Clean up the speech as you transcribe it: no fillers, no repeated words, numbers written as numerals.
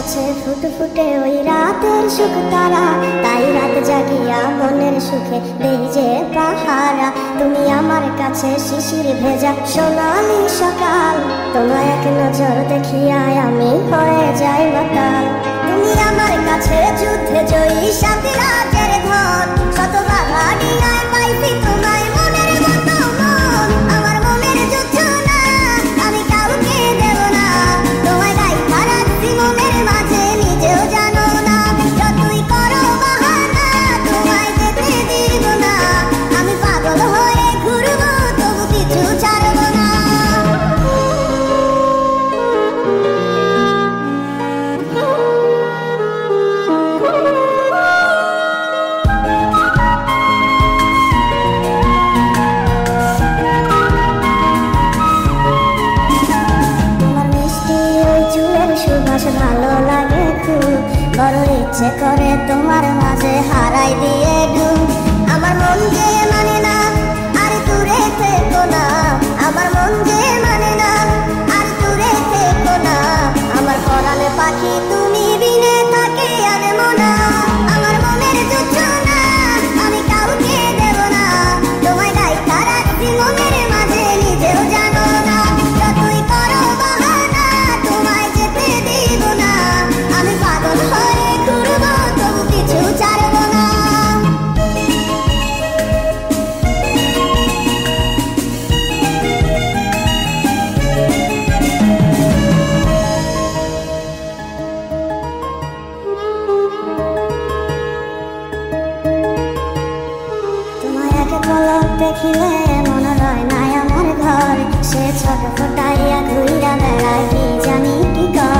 আছে ফুটফুটে ওই রাতের সুখ তারা, তাই রাত জাগিয়া মনের সুখে দেই যে পাহারা। তুমি আমার কাছে শিশির ভেজা সোনালি সকাল, তোমায় এক নজর দেখিয়া আমি হয়ে যাই মাতাল। তুমি আমার কাছে যুদ্ধে জয়ী সাথী রাজের ধন, শত বাধা নিয়ায় পাইছি তোমায় মনের মতো মন। আমার মনের যুদ্ধ না আমি কাউকে দেব না, তোমায় গাইথা রাখছি মনের মাঝে নিজেও জানো না। যতই করো বাহানা তোমায় যেতে দিব না, আমি পাগল হয়ে ঘুরবো তবু কিছু ছাড়বো না। সুবাস ভালো লাগে খুব, বড় ইচ্ছে করে তোমার মাঝে হারাই দিয়ে ডুব। আমার মন যে মানে না আর দূরে থেকো না, আমার মন যে মানে না আর দূরে থেকো না। আমার পরাণে পাখি তুমি বিনে থাকে আনবো না, আমার মনের যুদ্ধ না আমি কাউকে দেব না, তোমায় গাইথা রাখছি মনের মাঝে নিজেও জানো না। যতই করো বাহানা তোমায় যেতে দিব না, আমি পাগল হয়ে ঘুরবো তবু কিছু ছাড়বো না। তোমায় এক পলক দেখিলে মনে হয় নাই আমার ঘর, সে ছোট ফোটাইয়া ঘুইরা বেড়ায় কি জানি কি কর।